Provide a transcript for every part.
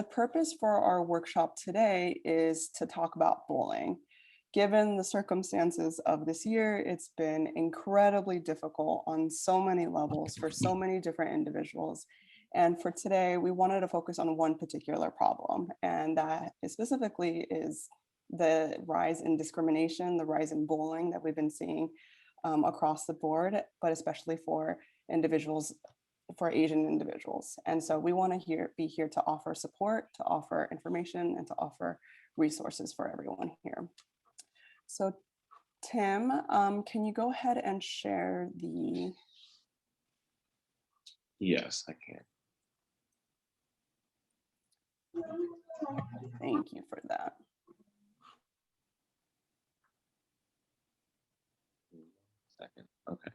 The purpose for our workshop today is to talk about bullying. Given the circumstances of this year, it's been incredibly difficult on so many levels for so many different individuals. And for today, we wanted to focus on one particular problem, and that specifically is the rise in discrimination, the rise in bullying that we've been seeing across the board, but especially for individuals, for Asian individuals. And so we want to be here to offer support, to offer information, and to offer resources for everyone here. So Tim, can you go ahead and share the... Yes, I can. Thank you for that. Second. Okay.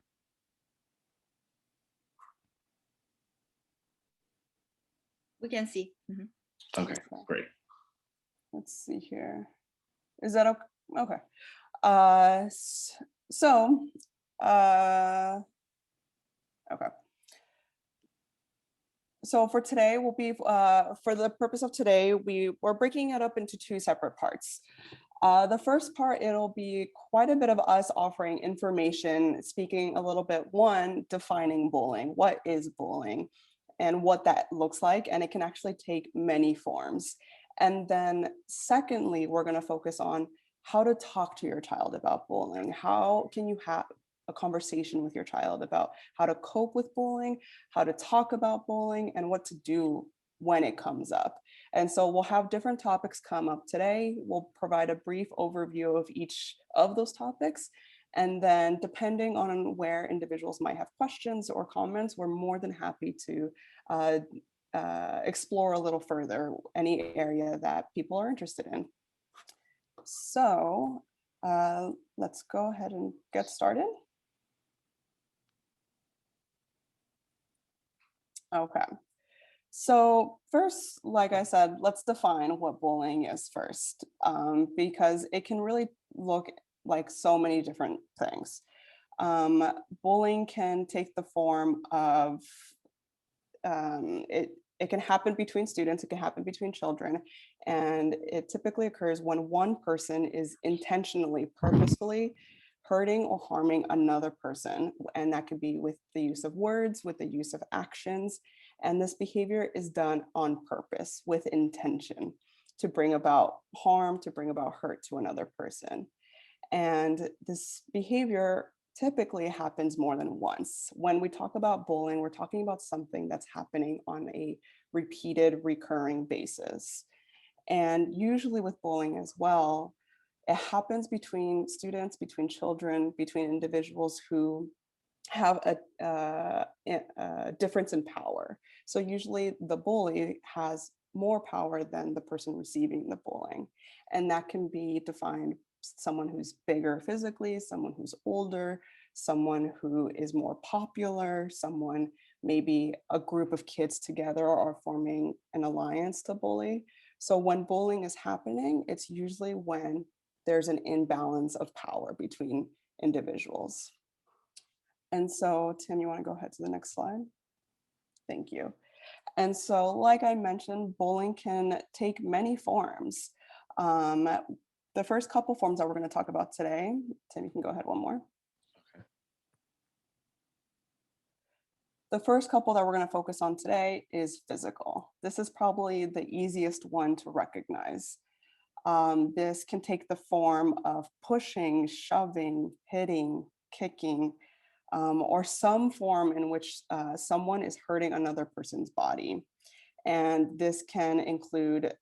We can see. Okay, great. Let's see here. Is that okay? Okay. Okay. So for today, we'll be, for the purpose of today, we're breaking it up into two separate parts. The first part, it'll be quite a bit of us offering information, speaking a little bit, one, defining bullying. What is bullying and what that looks like? And it can actually take many forms. And then secondly, we're going to focus on how to talk to your child about bullying. How can you have a conversation with your child about how to cope with bullying, how to talk about bullying, and what to do when it comes up. And so we'll have different topics come up today. We'll provide a brief overview of each of those topics. And then depending on where individuals might have questions or comments, we're more than happy to explore a little further any area that people are interested in. So let's go ahead and get started. Okay. So first, like I said, let's define what bullying is first, because it can really look like so many different things. Bullying can take the form of, it can happen between students, it can happen between children, and it typically occurs when one person is intentionally, purposefully hurting or harming another person. And that could be with the use of words, with the use of actions. And this behavior is done on purpose with intention to bring about harm, to bring about hurt to another person. And this behavior typically happens more than once. When we talk about bullying, we're talking about something that's happening on a repeated, recurring basis. And usually with bullying as well, it happens between students, between children, between individuals who have a difference in power. So usually the bully has more power than the person receiving the bullying. And that can be defined someone who's bigger physically, someone who's older, someone who is more popular, someone, maybe a group of kids together are forming an alliance to bully. So when bullying is happening, it's usually when there's an imbalance of power between individuals. And so, Tim, you want to go ahead to the next slide? Thank you. And so, like I mentioned, bullying can take many forms. The first couple forms that we're going to talk about today, Tim, you can go ahead one more. Okay. The first couple that we're going to focus on today is physical. This is probably the easiest one to recognize. This can take the form of pushing, shoving, hitting, kicking, or some form in which someone is hurting another person's body. And this can include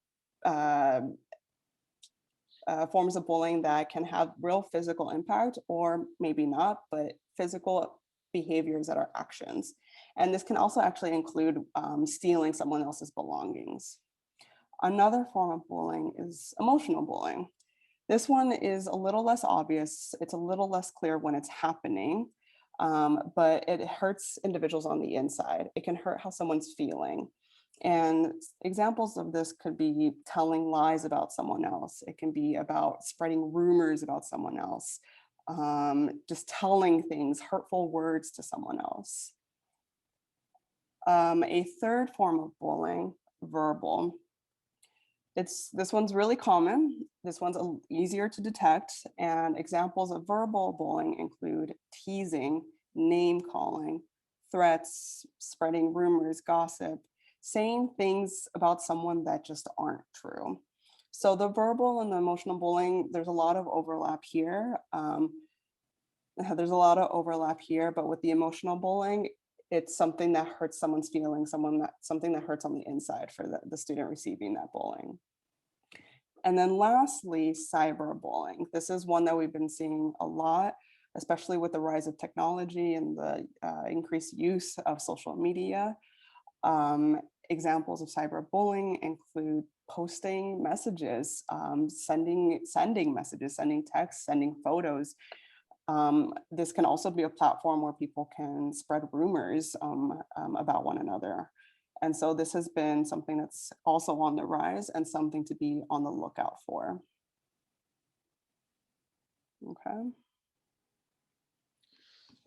forms of bullying that can have real physical impact, or maybe not, but physical behaviors that are actions. And this can also actually include stealing someone else's belongings. Another form of bullying is emotional bullying. This one is a little less obvious. It's a little less clear when it's happening, but it hurts individuals on the inside. It can hurt how someone's feeling. And examples of this could be telling lies about someone else. It can be about spreading rumors about someone else, just telling things, hurtful words to someone else. A third form of bullying, verbal. This one's really common. This one's easier to detect, and examples of verbal bullying include teasing, name calling, threats, spreading rumors, gossip, saying things about someone that just aren't true. So the verbal and the emotional bullying, there's a lot of overlap here. There's a lot of overlap here, but with the emotional bullying, it's something that hurts someone's feelings, something that hurts on the inside for the student receiving that bullying. And then lastly, cyberbullying. This is one that we've been seeing a lot, especially with the rise of technology and the increased use of social media. Examples of cyberbullying include posting messages, sending messages, sending texts, sending photos. This can also be a platform where people can spread rumors about one another. And so this has been something that's also on the rise and something to be on the lookout for. Okay.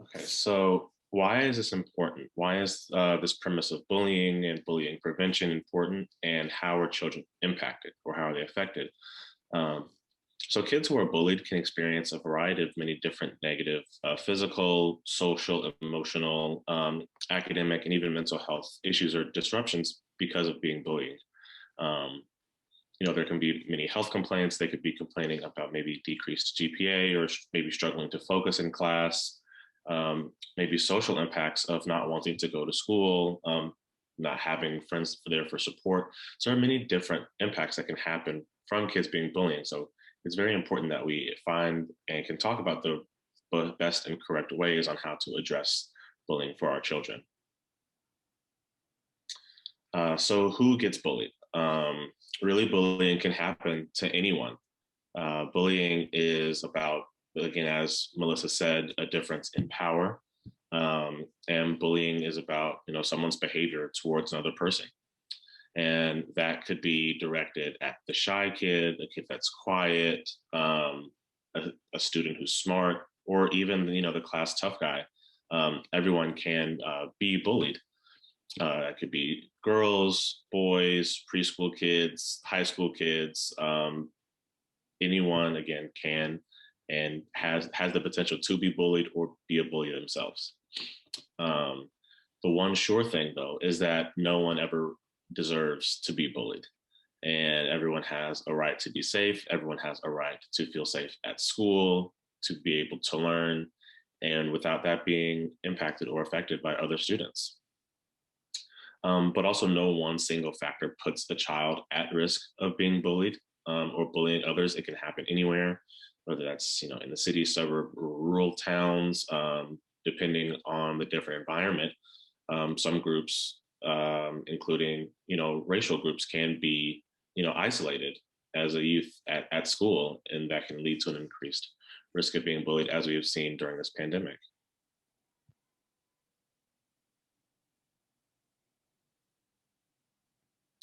Okay, so why is this important? Why is this premise of bullying and bullying prevention important, and how are children impacted, or how are they affected? So kids who are bullied can experience a variety of many different negative physical, social, emotional, academic, and even mental health issues or disruptions because of being bullied. There can be many health complaints. They could be complaining about maybe decreased GPA, or maybe struggling to focus in class, maybe social impacts of not wanting to go to school, not having friends there for support. So there are many different impacts that can happen from kids being bullied. So it's very important that we find and can talk about the best and correct ways on how to address bullying for our children. So who gets bullied? Really, bullying can happen to anyone. Bullying is about, again, as Melissa said, a difference in power. And bullying is about, someone's behavior towards another person. And that could be directed at the shy kid, the kid that's quiet, a student who's smart, or even, the class tough guy. Everyone can be bullied. It could be girls, boys, preschool kids, high school kids. Anyone, again, can and has the potential to be bullied or be a bully themselves. The one sure thing, though, is that no one ever deserves to be bullied, and everyone has a right to be safe. Everyone has a right to feel safe at school, to be able to learn, and without that being impacted or affected by other students. But also, no one single factor puts the child at risk of being bullied or bullying others. It can happen anywhere, whether that's in the city, suburb, or rural towns, depending on the different environment. Some groups, including racial groups, can be isolated as a youth at school, and that can lead to an increased risk of being bullied, as we have seen during this pandemic.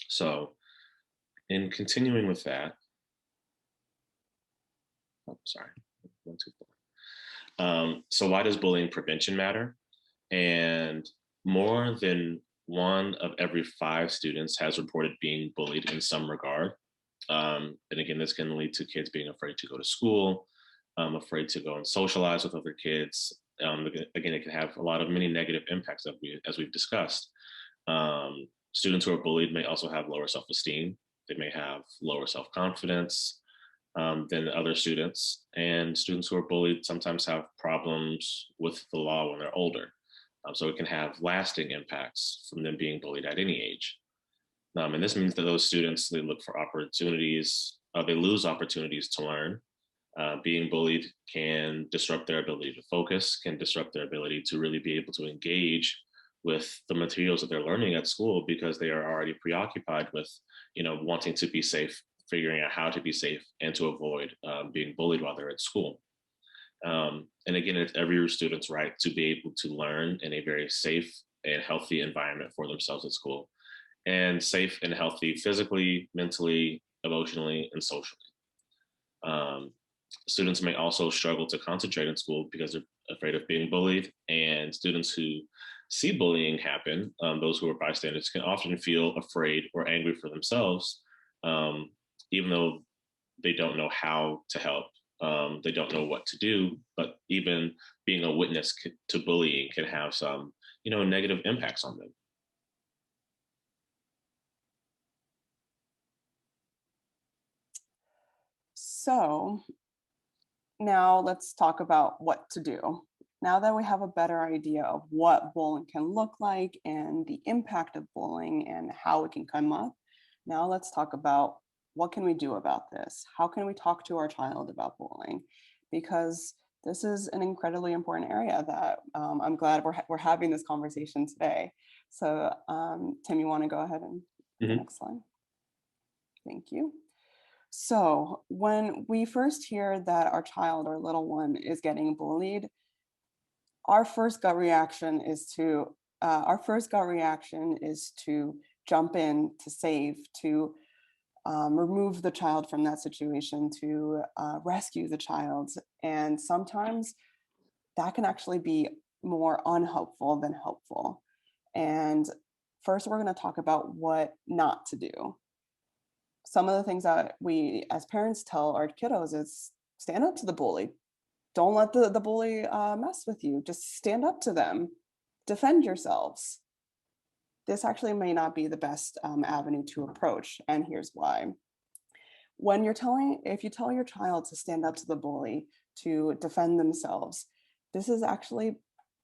So, in continuing with that, so why does bullying prevention matter? And more than 1 of every 5 students has reported being bullied in some regard. And again, this can lead to kids being afraid to go to school, afraid to go and socialize with other kids. Again, it can have many negative impacts as we've discussed. Students who are bullied may also have lower self-esteem. They may have lower self-confidence than other students. And students who are bullied sometimes have problems with the law when they're older. So it can have lasting impacts from them being bullied at any age. And this means that those students, they look for opportunities, they lose opportunities to learn. Being bullied can disrupt their ability to focus, can disrupt their ability to really be able to engage with the materials that they're learning at school, because they are already preoccupied with, wanting to be safe, figuring out how to be safe, and to avoid being bullied while they're at school. And again, it's every student's right to be able to learn in a very safe and healthy environment for themselves at school, and safe and healthy physically, mentally, emotionally, and socially. Students may also struggle to concentrate in school because they're afraid of being bullied, and students who see bullying happen, those who are bystanders, can often feel afraid or angry for themselves even though they don't know how to help, they don't know what to do, but even being a witness to bullying can have some, negative impacts on them. So now let's talk about what to do. Now that we have a better idea of what bullying can look like and the impact of bullying and how it can come up, now let's talk about what can we do about this? How can we talk to our child about bullying? Because this is an incredibly important area that I'm glad we're having this conversation today. So Tim, you want to go ahead and the next slide? Thank you. So when we first hear that our child or little one is getting bullied, our first gut reaction is to jump in, to save, to remove the child from that situation, to rescue the child. And sometimes that can actually be more unhelpful than helpful. And first, we're going to talk about what not to do. Some of the things that we as parents tell our kiddos is stand up to the bully. Don't let the bully mess with you. Just stand up to them. Defend yourselves. This actually may not be the best avenue to approach, and here's why. If you tell your child to stand up to the bully, to defend themselves, this is actually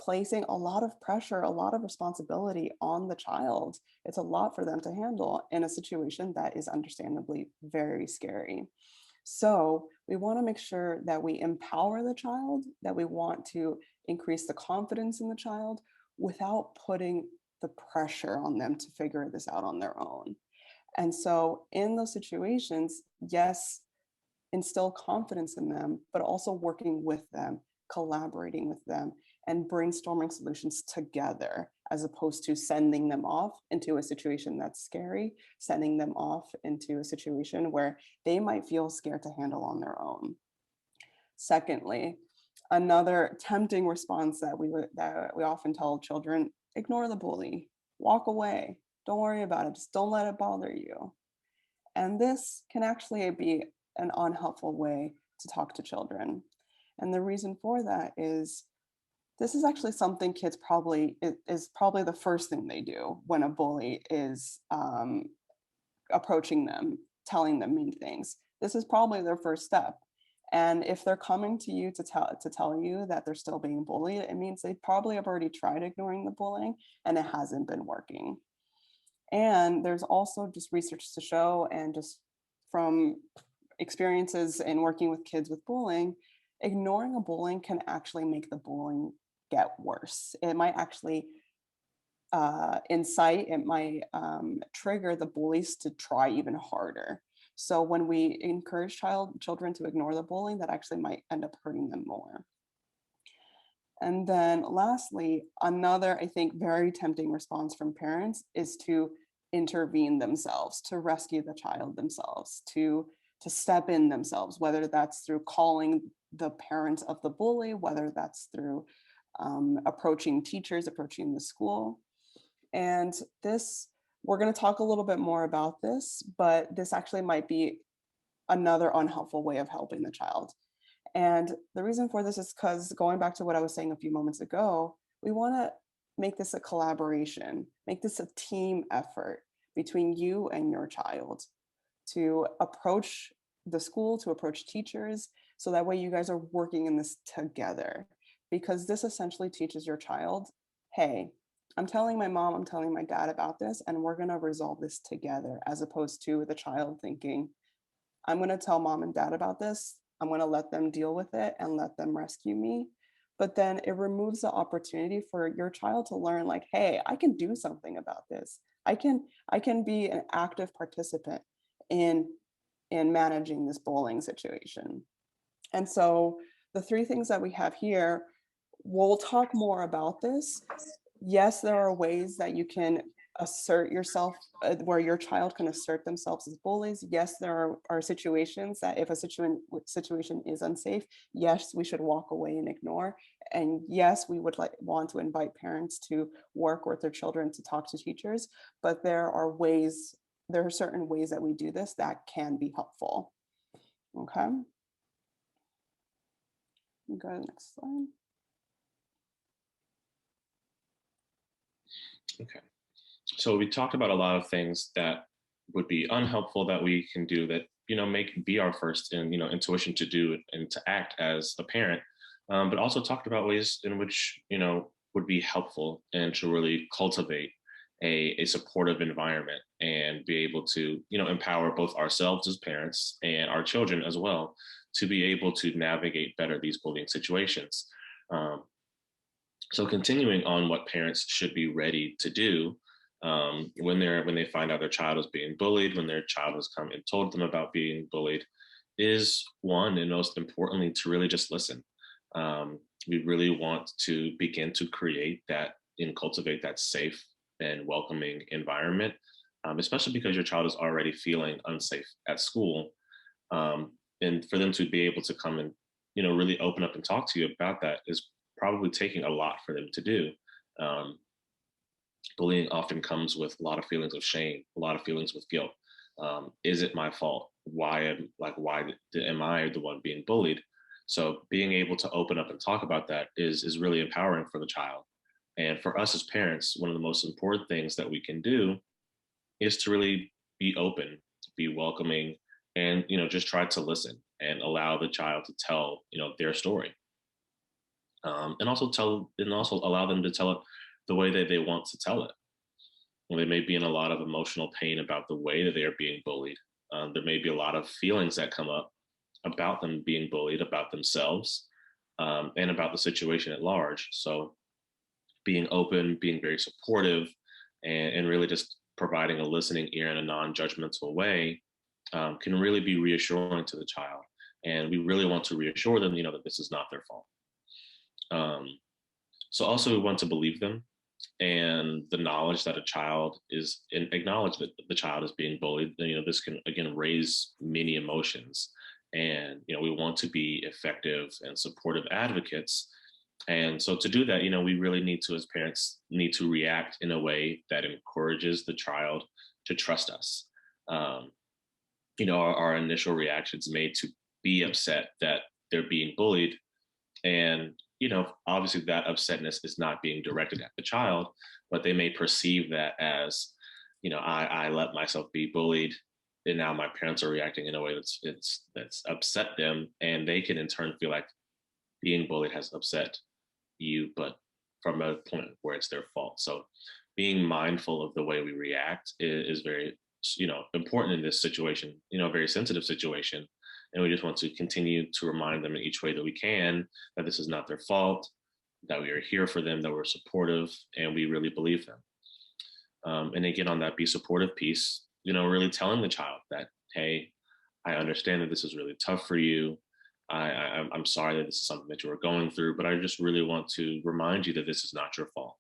placing a lot of pressure, a lot of responsibility on the child. It's a lot for them to handle in a situation that is understandably very scary. So we want to make sure that we empower the child, that we want to increase the confidence in the child without putting the pressure on them to figure this out on their own. And so in those situations, yes, instill confidence in them, but also working with them, collaborating with them, and brainstorming solutions together, as opposed to sending them off into a situation that's scary, sending them off into a situation where they might feel scared to handle on their own. Secondly, another tempting response that we often tell children: ignore the bully, walk away, don't worry about it, just don't let it bother you. And this can actually be an unhelpful way to talk to children. And the reason for that is this is actually something kids is probably the first thing they do when a bully is approaching them, telling them mean things. This is probably their first step. And if they're coming to you to tell you that they're still being bullied, it means they probably have already tried ignoring the bullying and it hasn't been working. And there's also just research to show, and just from experiences in working with kids with bullying, ignoring a bullying can actually make the bullying get worse. It might actually it might trigger the bullies to try even harder. So when we encourage children to ignore the bullying, that actually might end up hurting them more. And then lastly, another, I think, very tempting response from parents is to intervene themselves, to rescue the child themselves, to step in themselves, whether that's through calling the parents of the bully, whether that's through approaching teachers, approaching the school. And we're going to talk a little bit more about this, but this actually might be another unhelpful way of helping the child. And the reason for this is because, going back to what I was saying a few moments ago, we want to make this a collaboration, make this a team effort between you and your child to approach the school, to approach teachers, so that way you guys are working in this together. Because this essentially teaches your child, hey, I'm telling my mom, I'm telling my dad about this, and we're going to resolve this together, as opposed to the child thinking, I'm going to tell mom and dad about this, I'm going to let them deal with it and let them rescue me. But then it removes the opportunity for your child to learn, like, hey, I can do something about this. I can be an active participant in managing this bullying situation. And so the three things that we have here, we'll talk more about this. Yes, there are ways that you can assert yourself, where your child can assert themselves as bullies. Yes, there are situations that if a situation is unsafe, yes, we should walk away and ignore. And yes, we would want to invite parents to work with their children to talk to teachers, but there are ways there are certain ways that we do this that can be helpful. Okay. Go to the next slide. Okay. So we talked about a lot of things that would be unhelpful that we can do that, be our first intuition to do and to act as a parent, but also talked about ways in which, would be helpful and to really cultivate a supportive environment and be able to, empower both ourselves as parents and our children as well to be able to navigate better these bullying situations. So continuing on what parents should be ready to do when they find out their child is being bullied, when their child has come and told them about being bullied, is one, and most importantly, to really just listen. We really want to begin to create that and cultivate that safe and welcoming environment, especially because your child is already feeling unsafe at school. And for them to be able to come and, really open up and talk to you about that is probably taking a lot for them to do. Bullying often comes with a lot of feelings of shame, a lot of feelings with guilt. Is it my fault? Why am I the one being bullied? So being able to open up and talk about that is really empowering for the child. And for us as parents, one of the most important things that we can do is to really be open, be welcoming, and just try to listen and allow the child to tell their story, and also allow them to tell it the way that they want to tell it. They may be in a lot of emotional pain about the way that they are being bullied. There may be a lot of feelings that come up about them being bullied, about themselves, and about the situation at large. So being open, being very supportive, and really just providing a listening ear in a non-judgmental way can really be reassuring to the child. And we really want to reassure them, that this is not their fault. So also we want to believe them, and the knowledge that a child is, and acknowledge that the child is being bullied. This can again raise many emotions, and we want to be effective and supportive advocates. And so to do that, we really need to, as parents, need to react in a way that encourages the child to trust us. Our initial reactions made to be upset that they're being bullied, and obviously that upsetness is not being directed at the child, but they may perceive that as, I let myself be bullied, and now my parents are reacting in a way that's upset them, and they can in turn feel like being bullied has upset you, but from a point where it's their fault. So being mindful of the way we react is very, important in this situation, a very sensitive situation. And we just want to continue to remind them in each way that we can that this is not their fault, that we are here for them, that we're supportive, and we really believe them. And again, on that be supportive piece, really telling the child that, hey, I understand that this is really tough for you. I'm sorry that this is something that you are going through, but I just really want to remind you that this is not your fault,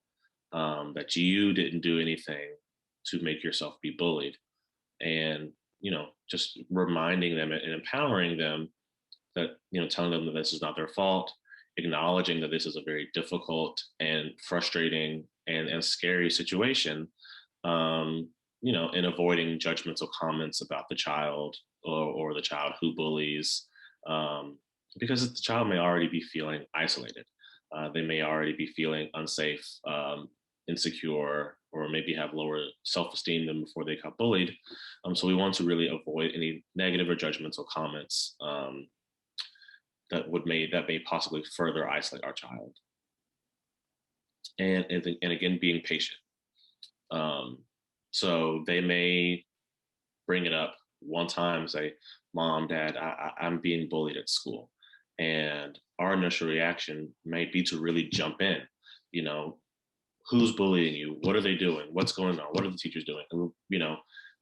that you didn't do anything to make yourself be bullied. And just reminding them and empowering them that, telling them that this is not their fault, acknowledging that this is a very difficult and frustrating and scary situation, and avoiding judgmental comments about the child or the child who bullies, because the child may already be feeling isolated. They may already be feeling unsafe, insecure, or maybe have lower self-esteem than before they got bullied. So we want to really avoid any negative or judgmental comments that may possibly further isolate our child. And again, being patient. So they may bring it up one time, say, Mom, Dad, I'm being bullied at school. And our initial reaction may be to really jump in, who's bullying you? What are they doing? What's going on? What are the teachers doing?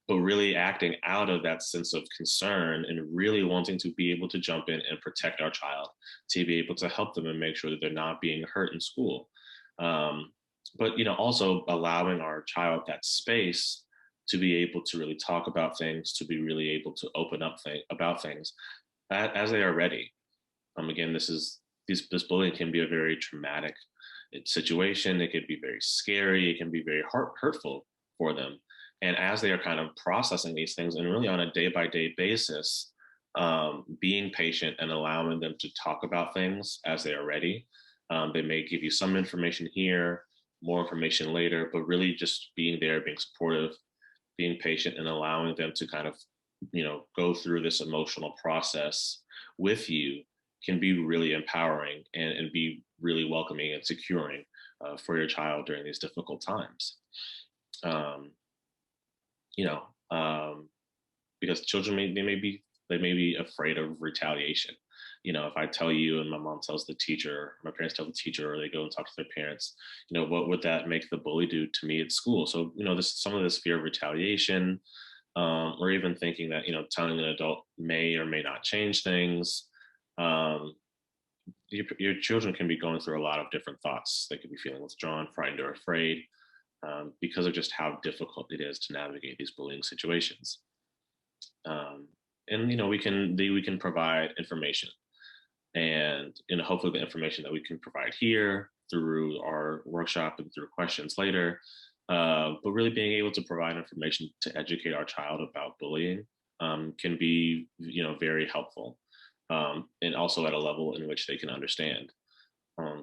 But really acting out of that sense of concern and really wanting to be able to jump in and protect our child, to be able to help them and make sure that they're not being hurt in school. But also allowing our child that space to be able to really talk about things, to be really able to open up about things as they are ready. Again, this bullying can be a very traumatic situation. It can be very scary. It can be very hurtful for them. And as they are kind of processing these things and really on a day-by-day basis, being patient and allowing them to talk about things as they are ready. They may give you some information here, more information later, but really just being there, being supportive, being patient, and allowing them to kind of, go through this emotional process with you can be really empowering and be really welcoming and securing for your child during these difficult times. Because children may be afraid of retaliation. If I tell you and my mom tells the teacher, my parents tell the teacher, or they go and talk to their parents, what would that make the bully do to me at school? So, some of this fear of retaliation, or even thinking that, telling an adult may or may not change things. Your children can be going through a lot of different thoughts. They could be feeling withdrawn, frightened, or afraid because of just how difficult it is to navigate these bullying situations. And we can provide information, and hopefully the information that we can provide here through our workshop and through questions later, but really being able to provide information to educate our child about bullying can be very helpful, and also at a level in which they can understand.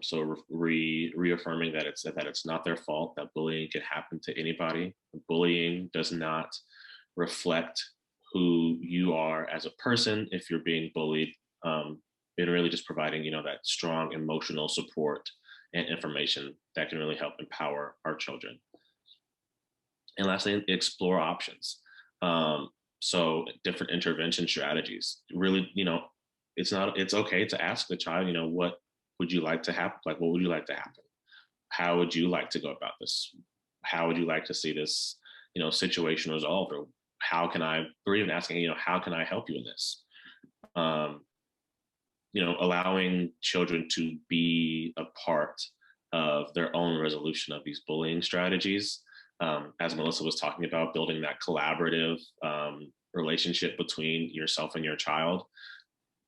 So reaffirming that it's not their fault, that bullying can happen to anybody. Bullying does not reflect who you are as a person if you're being bullied, and really just providing that strong emotional support and information that can really help empower our children. And lastly, explore options. So different intervention strategies. Really, it's okay to ask the child, what would you like to happen? Like, what would you like to happen? How would you like to go about this? How would you like to see this, situation resolved? Or how can I, or even asking, how can I help you in this? Allowing children to be a part of their own resolution of these bullying strategies. As Melissa was talking about, building that collaborative relationship between yourself and your child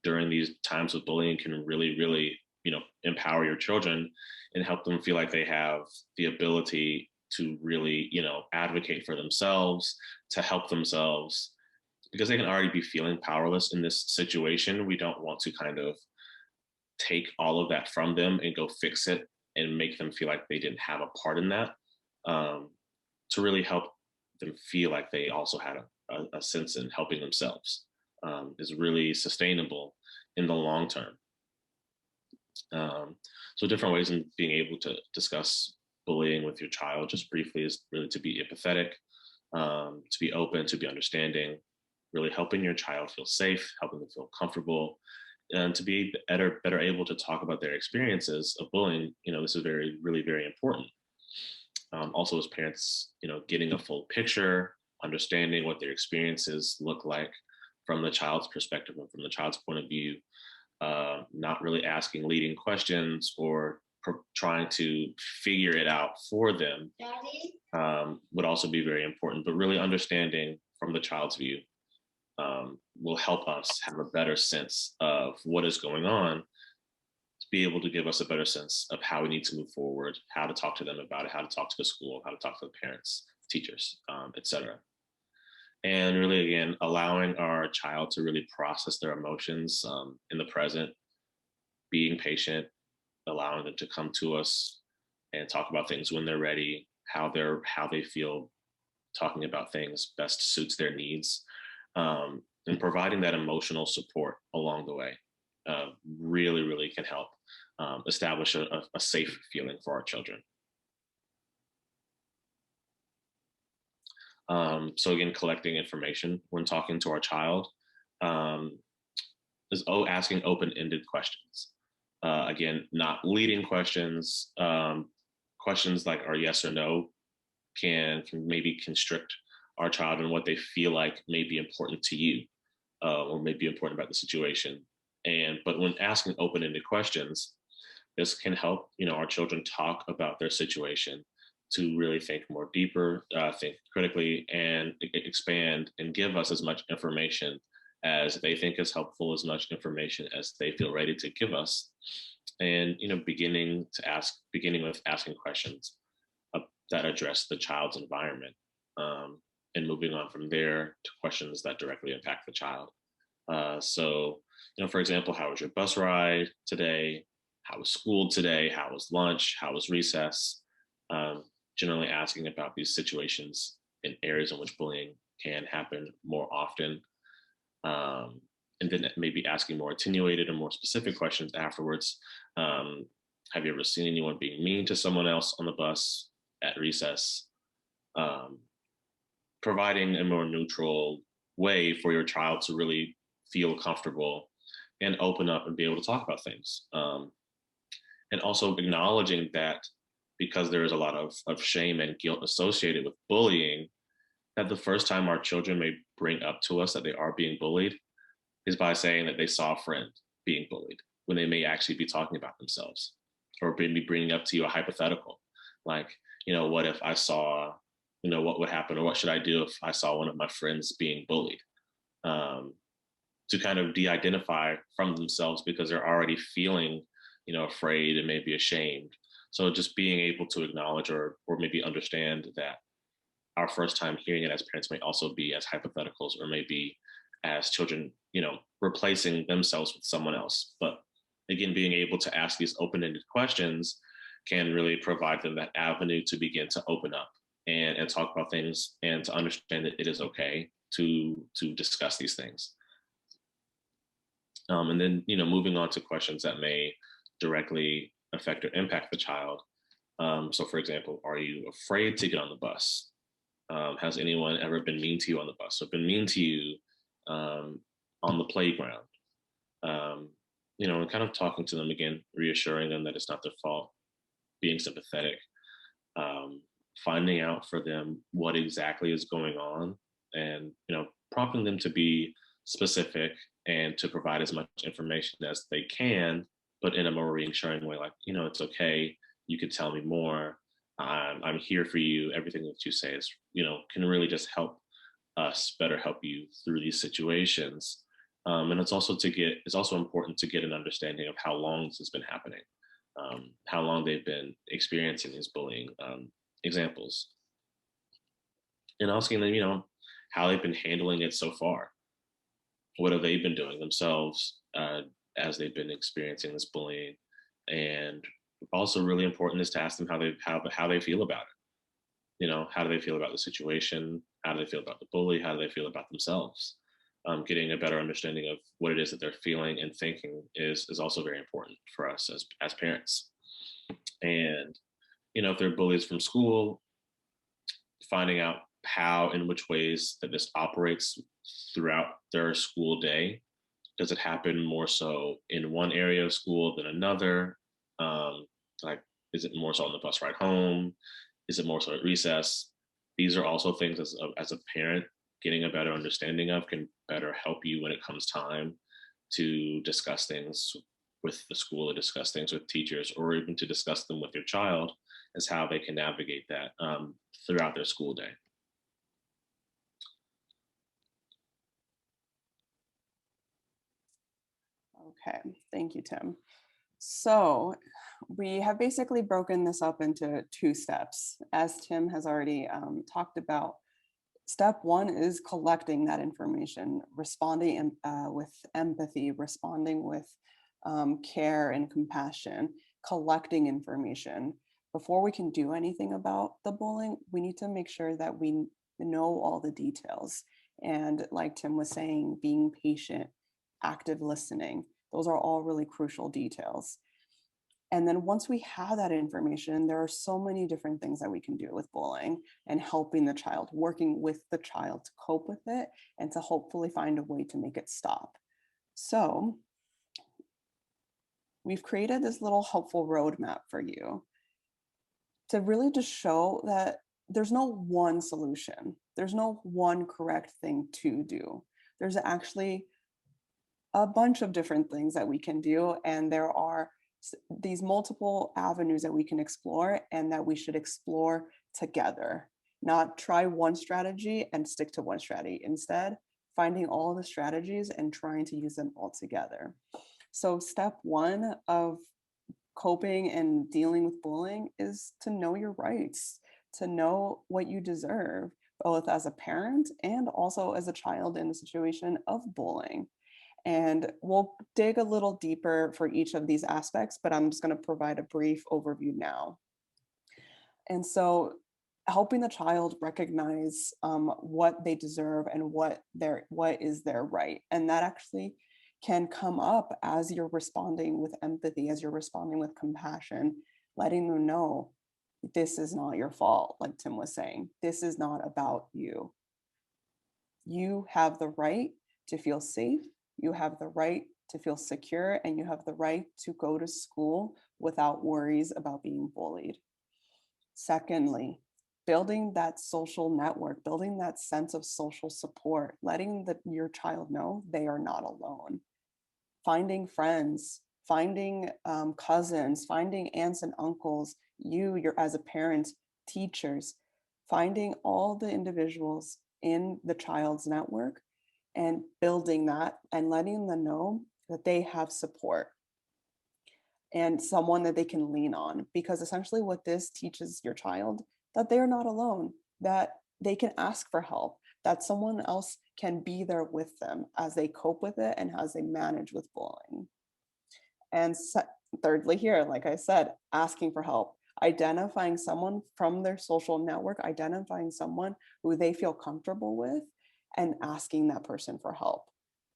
during these times of bullying can really, really, empower your children and help them feel like they have the ability to really, advocate for themselves, to help themselves, because they can already be feeling powerless in this situation. We don't want to kind of take all of that from them and go fix it and make them feel like they didn't have a part in that, to really help them feel like they also had a sense in helping themselves is really sustainable in the long term. So different ways in being able to discuss bullying with your child, just briefly, is really to be empathetic, to be open, to be understanding, really helping your child feel safe, helping them feel comfortable, and to be better able to talk about their experiences of bullying. This is really very important. Also, as parents, getting a full picture, understanding what their experiences look like from the child's perspective and from the child's point of view, not really asking leading questions or trying to figure it out for them, would also be very important. But really understanding from the child's view will help us have a better sense of what is going on, to be able to give us a better sense of how we need to move forward, how to talk to them about it, how to talk to the school, how to talk to the parents, teachers, etc. And really, again, allowing our child to really process their emotions in the present, being patient, allowing them to come to us and talk about things when they're ready, how they feel talking about things best suits their needs, and providing that emotional support along the way really can help establish a safe feeling for our children. So again, collecting information when talking to our child is asking open-ended questions. Again, not leading questions. Questions like are yes or no can maybe constrict our child in what they feel like may be important to you, or may be important about the situation. But when asking open-ended questions, this can help our children talk about their situation, to really think more deeper, think critically, and expand and give us as much information as they think is helpful, as much information as they feel ready to give us. And beginning with asking questions that address the child's environment. and moving on from there to questions that directly impact the child. So, for example, how was your bus ride today? How was school today? How was lunch? How was recess? Generally asking about these situations in areas in which bullying can happen more often. And then maybe asking more attenuated and more specific questions afterwards. Have you ever seen anyone being mean to someone else on the bus at recess? Providing a more neutral way for your child to really feel comfortable and open up and be able to talk about things. And also acknowledging that because there is a lot of shame and guilt associated with bullying, that the first time our children may bring up to us that they are being bullied is by saying that they saw a friend being bullied when they may actually be talking about themselves, or maybe bringing up to you a hypothetical, like, what if I saw, what would happen, or what should I do if I saw one of my friends being bullied? To kind of de-identify from themselves because they're already feeling, afraid and maybe ashamed. So just being able to acknowledge or maybe understand that our first time hearing it as parents may also be as hypotheticals, or maybe as children, replacing themselves with someone else. But again, being able to ask these open-ended questions can really provide them that avenue to begin to open up and talk about things, and to understand that it is okay to discuss these things. And then, moving on to questions that may directly affect or impact the child. So for example, are you afraid to get on the bus? Has anyone ever been mean to you on the bus, or been mean to you on the playground? And kind of talking to them again, reassuring them that it's not their fault, being sympathetic, finding out for them what exactly is going on, and prompting them to be specific and to provide as much information as they can, but in a more reassuring way, like, it's okay, you could tell me more, I'm here for you, everything that you say is, can really just help us better help you through these situations. And it's also important to get an understanding of how long this has been happening, how long they've been experiencing these bullying examples, and asking them, how they've been handling it so far. What have they been doing themselves as they've been experiencing this bullying? And also really important is to ask them how they feel about it. How do they feel about the situation? How do they feel about the bully? How do they feel about themselves? Getting a better understanding of what it is that they're feeling and thinking is also very important for us as parents. And, if they're bullies from school, finding out how, in which ways that this operates throughout their school day. Does it happen more so in one area of school than another? Like, is it more so on the bus ride home? Is it more so at recess? These are also things as a parent, getting a better understanding of can better help you when it comes time to discuss things with the school, or discuss things with teachers, or even to discuss them with your child, as how they can navigate that throughout their school day. Okay, thank you, Tim. So we have basically broken this up into 2 steps. As Tim has already talked about, step 1 is collecting that information, responding with empathy, responding with care and compassion, collecting information. Before we can do anything about the bullying, we need to make sure that we know all the details. And like Tim was saying, being patient, active listening, those are all really crucial details. And then once we have that information, there are so many different things that we can do with bullying, and helping the child, working with the child to cope with it and to hopefully find a way to make it stop. So we've created this little helpful roadmap for you to really just show that there's no one solution. There's no one correct thing to do. There's actually a bunch of different things that we can do, and there are these multiple avenues that we can explore, and that we should explore together, not try one strategy and stick to one strategy. Instead, finding all the strategies and trying to use them all together. So step 1 of coping and dealing with bullying is to know your rights, to know what you deserve, both as a parent and also as a child in a situation of bullying. And we'll dig a little deeper for each of these aspects, but I'm just going to provide a brief overview now. And so helping the child recognize what they deserve and what is their right. And that actually can come up as you're responding with empathy, as you're responding with compassion, letting them know this is not your fault, like Tim was saying. This is not about you. You have the right to feel safe. You have the right to feel secure, and you have the right to go to school without worries about being bullied. Secondly, building that social network, building that sense of social support, letting your child know they are not alone. Finding friends, finding cousins, finding aunts and uncles, you're as a parent, teachers, finding all the individuals in the child's network and building that and letting them know that they have support and someone that they can lean on. Because essentially what this teaches your child, that they're not alone, that they can ask for help, that someone else can be there with them as they cope with it and as they manage with bullying. And thirdly here, like I said, asking for help, identifying someone from their social network, identifying someone who they feel comfortable with and asking that person for help,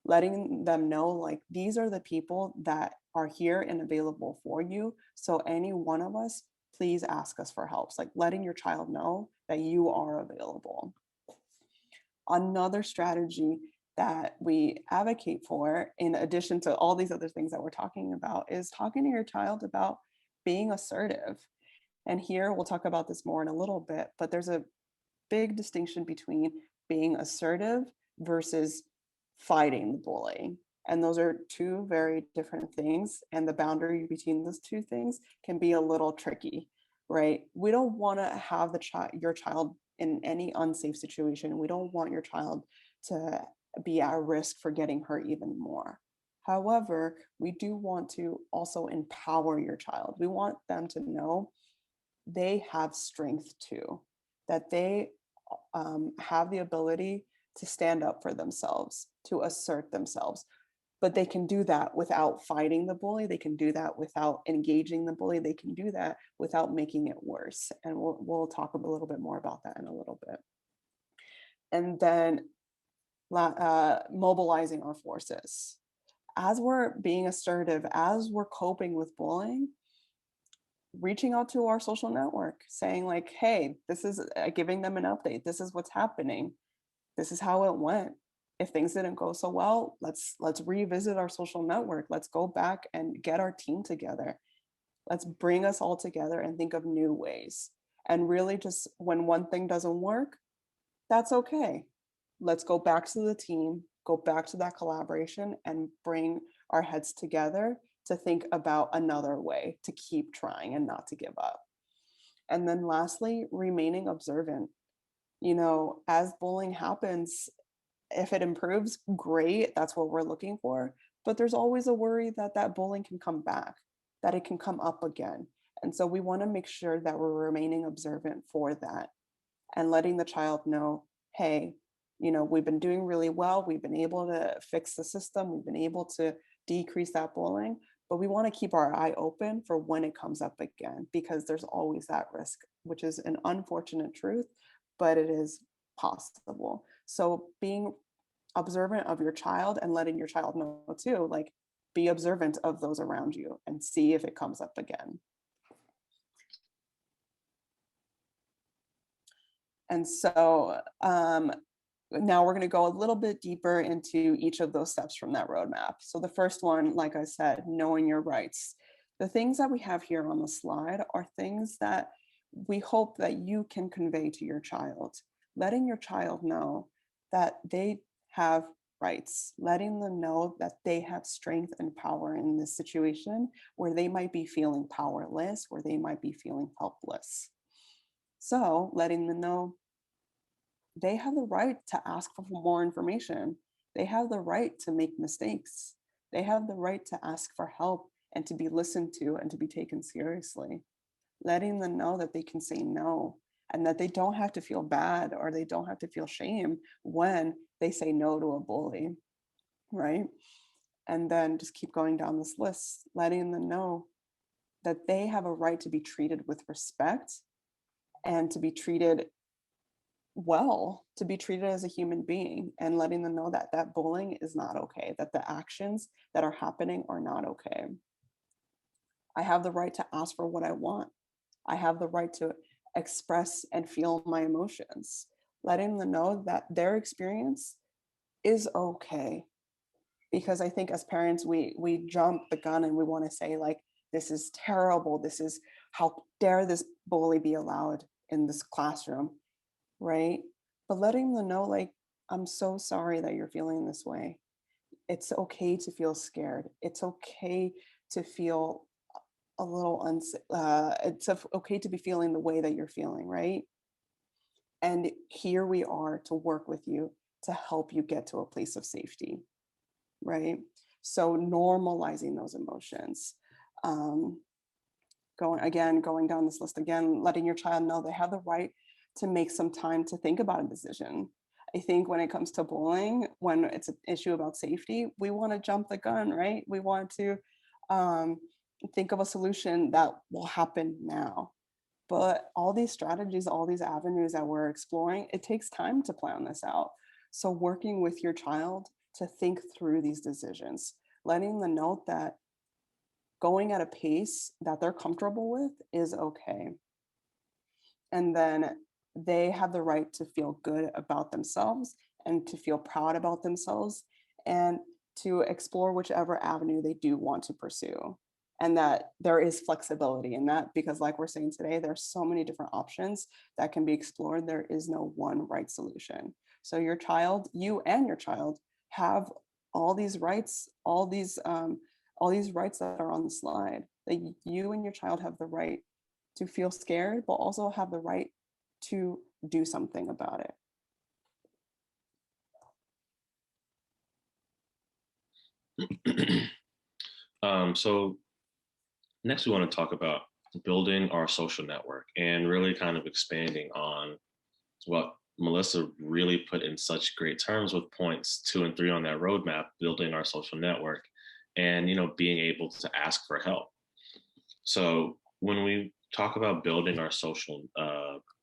letting them know like these are the people that are here and available for you. So any one of us, please ask us for help. It's like letting your child know that you are available. Another strategy that we advocate for, in addition to all these other things that we're talking about, is talking to your child about being assertive. And here we'll talk about this more in a little bit, but there's a big distinction between being assertive versus fighting the bully. And those are two very different things. And the boundary between those two things can be a little tricky, right? We don't want to have your child in any unsafe situation. We don't want your child to be at risk for getting hurt even more. However, we do want to also empower your child. We want them to know they have strength too, that they have the ability to stand up for themselves, to assert themselves. But they can do that without fighting the bully. They can do that without engaging the bully. They can do that without making it worse. And we'll talk a little bit more about that in a little bit. And then mobilizing our forces. As we're being assertive, as we're coping with bullying, reaching out to our social network, saying like, hey, this is giving them an update. This is what's happening. This is how it went. If things didn't go so well, let's revisit our social network. Let's go back and get our team together. Let's bring us all together and think of new ways. And really just when one thing doesn't work, that's okay. Let's go back to the team, go back to that collaboration and bring our heads together to think about another way to keep trying and not to give up. And then lastly, remaining observant. You know, as bullying happens, if it improves, great, that's what we're looking for. But there's always a worry that that bullying can come back, that it can come up again. And so we want to make sure that we're remaining observant for that and letting the child know, hey, you know, we've been doing really well. We've been able to fix the system. We've been able to decrease that bullying, but we want to keep our eye open for when it comes up again, because there's always that risk, which is an unfortunate truth, but it is possible. So being observant of your child and letting your child know too, like be observant of those around you and see if it comes up again. And so now we're going to go a little bit deeper into each of those steps from that roadmap. So the first one, like I said, knowing your rights. The things that we have here on the slide are things that we hope that you can convey to your child, letting your child know that they have rights, letting them know that they have strength and power in this situation where they might be feeling powerless, where they might be feeling helpless. So letting them know they have the right to ask for more information. They have the right to make mistakes. They have the right to ask for help and to be listened to and to be taken seriously. Letting them know that they can say no and that they don't have to feel bad or they don't have to feel shame when they say no to a bully, right? And then just keep going down this list, letting them know that they have a right to be treated with respect and to be treated well, to be treated as a human being, and letting them know that that bullying is not okay, that the actions that are happening are not okay. I have the right to ask for what I want. I have the right to express and feel my emotions, letting them know that their experience is okay. Because I think as parents, we jump the gun and we want to say like, this is terrible. This is, how dare this bully be allowed in this classroom, right? But letting them know like, I'm so sorry that you're feeling this way. It's okay to feel scared. It's okay to feel a little okay to be feeling the way that you're feeling, right? And here we are to work with you to help you get to a place of safety, right? So normalizing those emotions. Going down this list again, letting your child know they have the right to make some time to think about a decision. I think when it comes to bullying, when it's an issue about safety, we want to jump the gun, right? We want to think of a solution that will happen now. But all these strategies, all these avenues that we're exploring, it takes time to plan this out. So working with your child to think through these decisions, letting them know that going at a pace that they're comfortable with is okay. And then they have the right to feel good about themselves and to feel proud about themselves and to explore whichever avenue they do want to pursue. And that there is flexibility in that, because like we're saying today, there's so many different options that can be explored. There is no one right solution. So your child, you and your child have all these rights, all these rights that are on the slide, that you and your child have the right to feel scared, but also have the right to do something about it. So next we want to talk about building our social network and really kind of expanding on what Melissa really put in such great terms with points 2 and 3 on that roadmap, building our social network and, being able to ask for help. So when we talk about building our social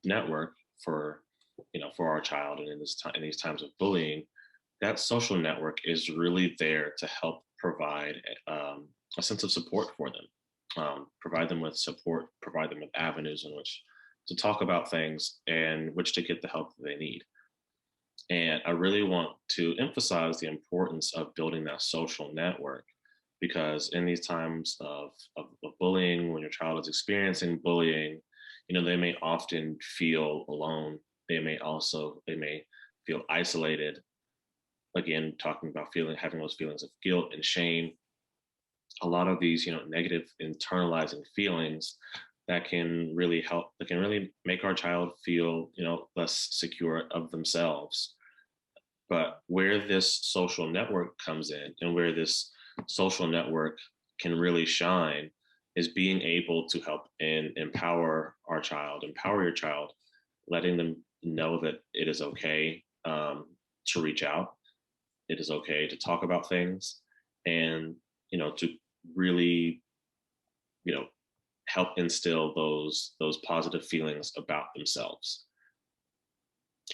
network for our child and in these times of bullying, that social network is really there to help provide a sense of support for them, provide them with support, provide them with avenues in which to talk about things and which to get the help that they need. And I really want to emphasize the importance of building that social network, because in these times of bullying, when your child is experiencing bullying, they may often feel alone. They may feel isolated. Again, talking about having those feelings of guilt and shame. A lot of these, negative internalizing feelings that can really make our child feel, less secure of themselves. But where this social network comes in and where this social network can really shine is being able to help and empower your child, letting them know that it is okay to reach out. It is okay to talk about things and, to really, help instill those positive feelings about themselves.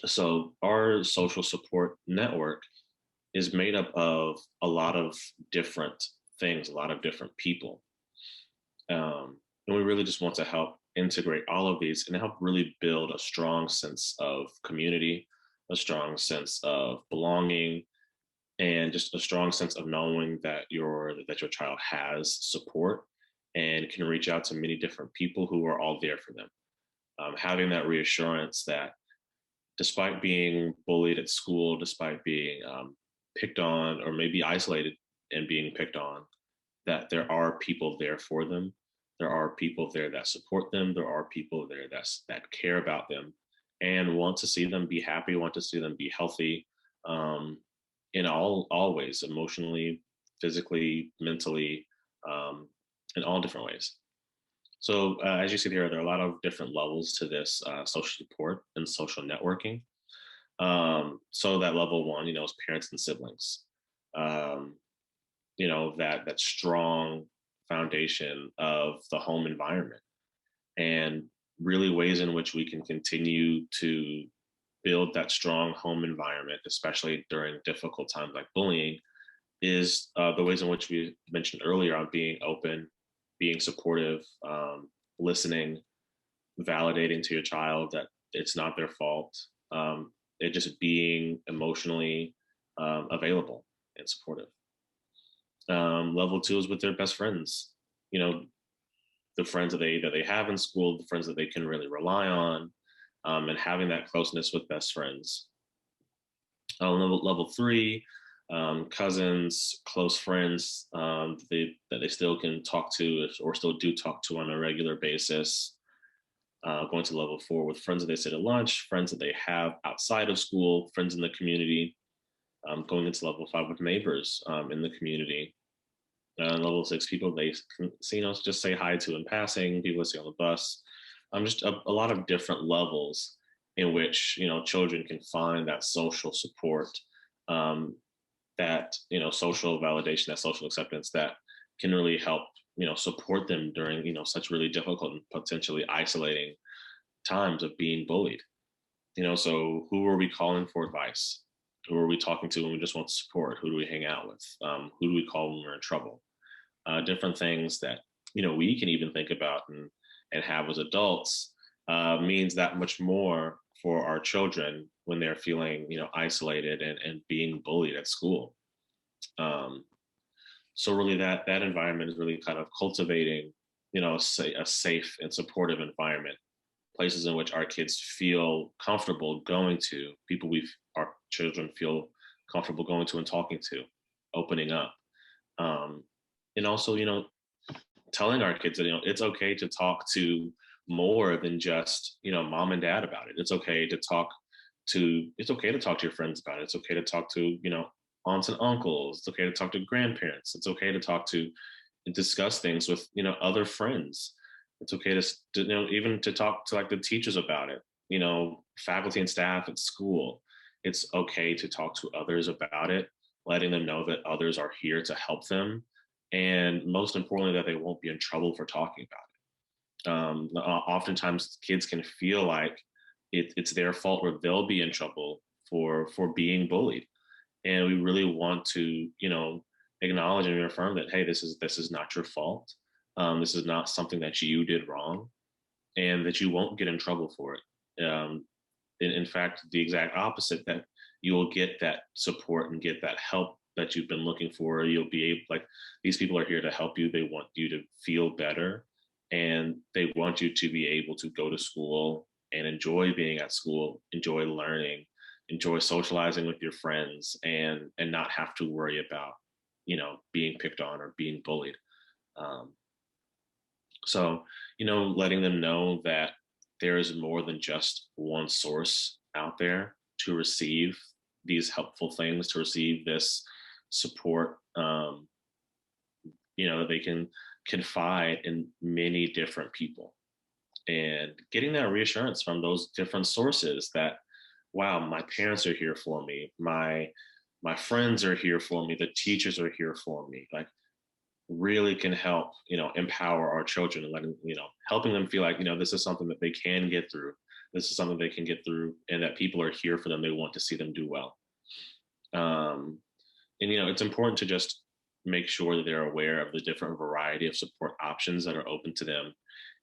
So our social support network is made up of a lot of different things, a lot of different people. And we really just want to help integrate all of these and help really build a strong sense of community, a strong sense of belonging, and just a strong sense of knowing that your child has support and can reach out to many different people who are all there for them. Having that reassurance that despite being bullied at school, despite being picked on or maybe isolated and being picked on, that there are people there for them. There are people there that support them. There are people there that care about them and want to see them be happy, want to see them be healthy, in all ways, emotionally, physically, mentally, in all different ways. So as you see here, there are a lot of different levels to this social support and social networking. So that level one, is parents and siblings. That strong foundation of the home environment, and really ways in which we can continue to build that strong home environment, especially during difficult times like bullying, is the ways in which we mentioned earlier on being open, being supportive, listening, validating to your child that it's not their fault, it just being emotionally available and supportive. Level two is with their best friends, the friends that they have in school, the friends that they can really rely on, and having that closeness with best friends. Level three, cousins, close friends that they still can talk to or still do talk to on a regular basis. Going to level four with friends that they sit at lunch, friends that they have outside of school, friends in the community. Going into level five with neighbors in the community. Level six, people they can just say hi to in passing, people they see on the bus. Just a lot of different levels in which children can find that social support, that social validation, that social acceptance that can really help support them during such really difficult and potentially isolating times of being bullied. So who are we calling for advice? Who are we talking to when we just want support? Who do we hang out with? Who do we call when we're in trouble? Different things that we can even think about and have as adults means that much more for our children when they're feeling isolated and being bullied at school. So really that environment is really kind of cultivating a safe and supportive environment, places in which our kids feel comfortable going to, people our children feel comfortable going to and talking to, opening up. And also, telling our kids that, it's okay to talk to more than just, mom and dad about it. It's okay to talk to your friends about it. It's okay to talk to, aunts and uncles. It's okay to talk to grandparents. It's okay to talk to and discuss things with, other friends. It's okay to even to talk to like the teachers about it, faculty and staff at school. It's okay to talk to others about it, letting them know that others are here to help them. And most importantly, that they won't be in trouble for talking about it. Oftentimes kids can feel like it's their fault or they'll be in trouble for being bullied. And we really want to, acknowledge and affirm that, hey, this is not your fault. This is not something that you did wrong, and that you won't get in trouble for it. In fact, the exact opposite, that you will get that support and get that help that you've been looking for. You'll be able, like, these people are here to help you. They want you to feel better, and they want you to be able to go to school and enjoy being at school, enjoy learning, enjoy socializing with your friends, and not have to worry about, being picked on or being bullied. So, letting them know that there is more than just one source out there to receive these helpful things, to receive this support, that they can confide in many different people, and getting that reassurance from those different sources that, wow, my parents are here for me, my friends are here for me, the teachers are here for me, like, really can help, empower our children, and letting, helping them feel like, this is something that they can get through. This is something they can get through, and that people are here for them. They want to see them do well. And, it's important to just make sure that they're aware of the different variety of support options that are open to them.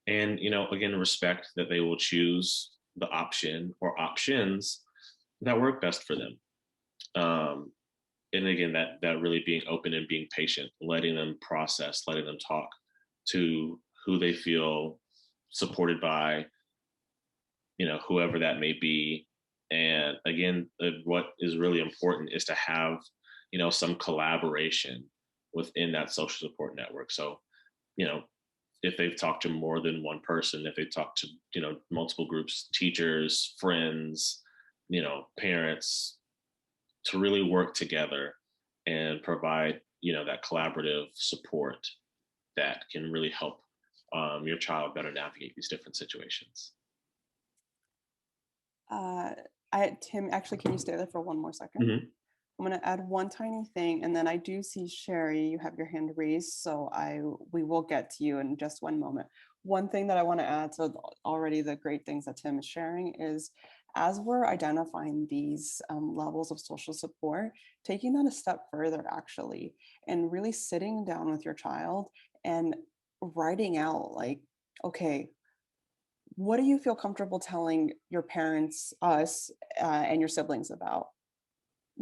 And, again, respect that they will choose the option or options that work best for them. And again, that really being open and being patient, letting them process, letting them talk to who they feel supported by, whoever that may be. And again, what is really important is to have, some collaboration within that social support network. So, if they've talked to more than one person, if they've talked to, multiple groups, teachers, friends, parents, to really work together and provide, that collaborative support that can really help your child better navigate these different situations. Tim, actually, can you stay there for one more second? Mhm. I'm going to add one tiny thing, and then I do see Sherry, you have your hand raised, so we will get to you in just one moment. One thing that I want to add to already the great things that Tim is sharing is, as we're identifying these levels of social support, taking that a step further actually, and really sitting down with your child and writing out like, okay, what do you feel comfortable telling your parents, us, and your siblings about?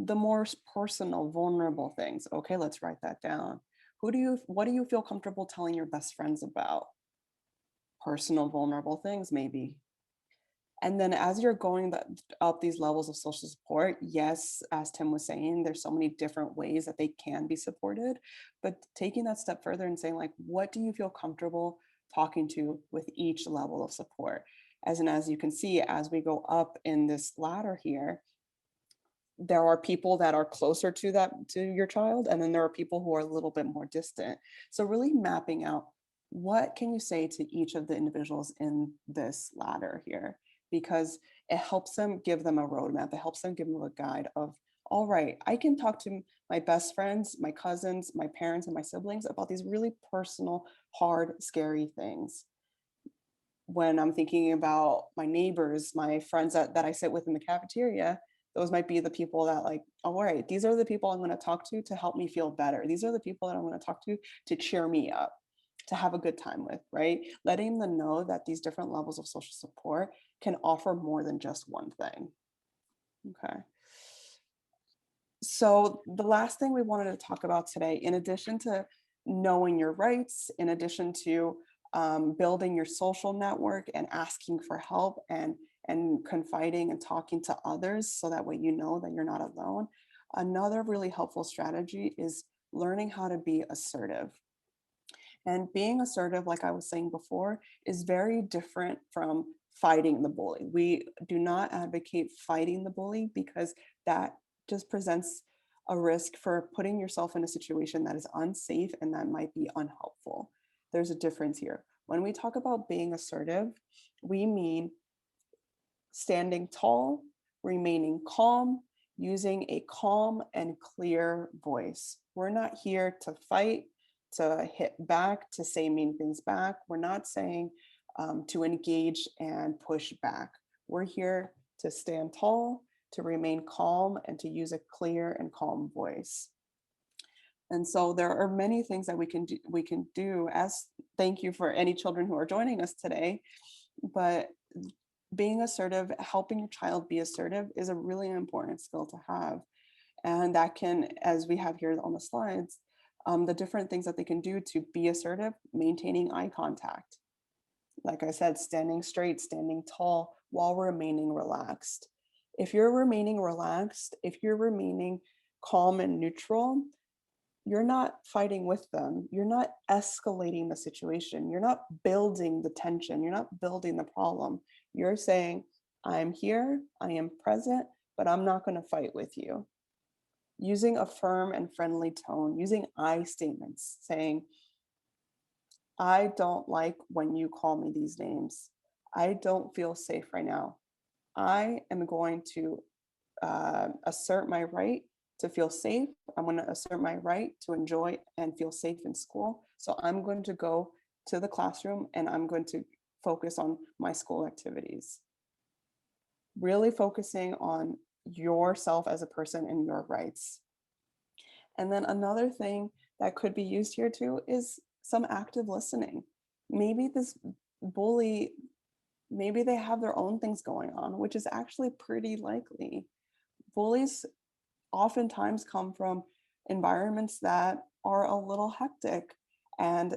The more personal, vulnerable things. Okay, let's write that down. What do you feel comfortable telling your best friends about? Personal, vulnerable things, maybe. And then as you're going up these levels of social support, yes, as Tim was saying, there's so many different ways that they can be supported, but taking that step further and saying like, what do you feel comfortable talking to with each level of support? As you can see, as we go up in this ladder here, there are people that are closer to your child, and then there are people who are a little bit more distant. So really mapping out, what can you say to each of the individuals in this ladder here? Because it helps them, give them a roadmap. It helps them give them a guide of, all right, I can talk to my best friends, my cousins, my parents, and my siblings about these really personal, hard, scary things. When I'm thinking about my neighbors, my friends that I sit with in the cafeteria, those might be the people that like, all right, these are the people I'm going to talk to help me feel better. These are the people that I'm going to talk to cheer me up, to have a good time with, right? Letting them know that these different levels of social support can offer more than just one thing. Okay. So the last thing we wanted to talk about today, in addition to knowing your rights, in addition to building your social network and asking for help and confiding and talking to others so that way you know that you're not alone. Another really helpful strategy is learning how to be assertive. And being assertive, like I was saying before, is very different from fighting the bully. We do not advocate fighting the bully because that just presents a risk for putting yourself in a situation that is unsafe and that might be unhelpful. There's a difference here. When we talk about being assertive, we mean standing tall, remaining calm, using a calm and clear voice. We're not here to fight, to hit back, to say mean things back. We're not saying to engage and push back. We're here to stand tall, to remain calm, and to use a clear and calm voice. And so there are many things that we can do as thank you for any children who are joining us today. But being assertive, helping your child be assertive is a really important skill to have. And that can, as we have here on the slides, the different things that they can do to be assertive: maintaining eye contact. Like I said, standing straight, standing tall while remaining relaxed. If you're remaining relaxed, if you're remaining calm and neutral, you're not fighting with them. You're not escalating the situation. You're not building the tension. You're not building the problem. You're saying, I'm here, I am present, but I'm not going to fight with you. Using a firm and friendly tone, using I statements, saying, I don't like when you call me these names. I don't feel safe right now. I am going to assert my right to feel safe. I'm going to assert my right to enjoy and feel safe in school. So I'm going to go to the classroom and I'm going to focus on my school activities. Really focusing on yourself as a person and your rights. And then another thing that could be used here too is some active listening. Maybe this bully, maybe they have their own things going on, which is actually pretty likely. Bullies oftentimes come from environments that are a little hectic and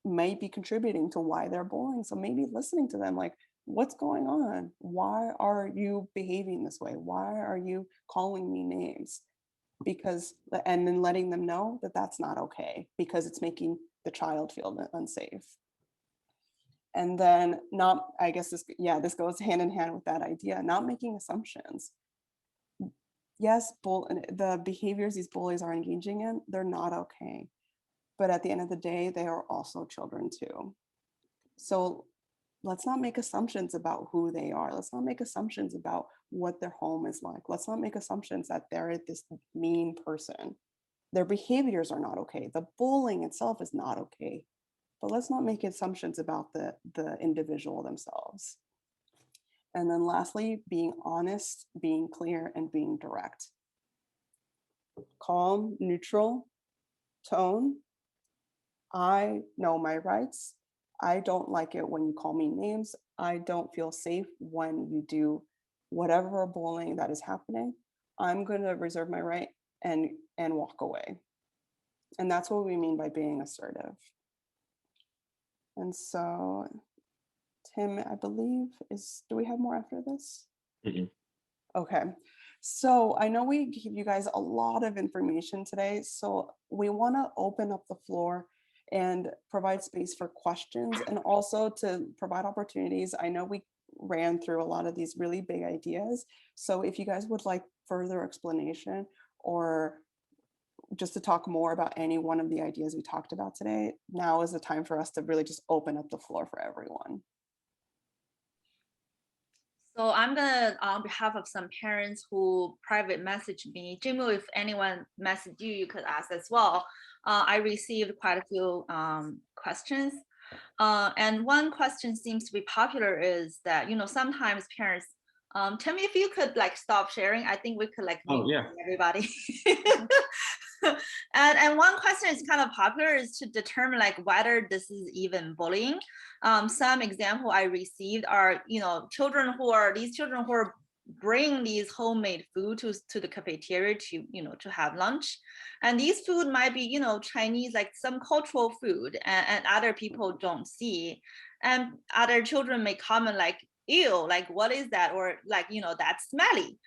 may be contributing to why they're bullying. So maybe listening to them, like, what's going on? Why are you behaving this way? Why are you calling me names? Because, and then letting them know that that's not okay because it's making the child feel unsafe. And then this goes hand in hand with that idea, not making assumptions. Yes, the behaviors these bullies are engaging in, they're not okay. But at the end of the day, they are also children too. So let's not make assumptions about who they are. Let's not make assumptions about what their home is like. Let's not make assumptions that they're this mean person. Their behaviors are not okay. The bullying itself is not okay. But let's not make assumptions about the individual themselves. And then lastly, being honest, being clear, and being direct. Calm, neutral tone. I know my rights. I don't like it when you call me names. I don't feel safe when you do whatever bullying that is happening. I'm going to reserve my right and walk away. And that's what we mean by being assertive. And so, Tim, I believe do we have more after this? Mhm. Okay. So I know we gave you guys a lot of information today. So we want to open up the floor and provide space for questions and also to provide opportunities. I know we ran through a lot of these really big ideas. So if you guys would like further explanation or just to talk more about any one of the ideas we talked about today, now is the time for us to really just open up the floor for everyone. So I'm gonna, on behalf of some parents who private message me, Jimmy, if anyone messaged you, you could ask as well. I received quite a few questions. And one question seems to be popular is that, sometimes parents, tell me if you could like stop sharing. I think we could like Oh, yeah. everybody. And one question is kind of popular is to determine like whether this is even bullying. Some example I received are, children who are bring these homemade food to the cafeteria to have lunch, and these food might be Chinese, like some cultural food, and other people don't see, and other children may comment like, ew, like what is that, or like that's smelly.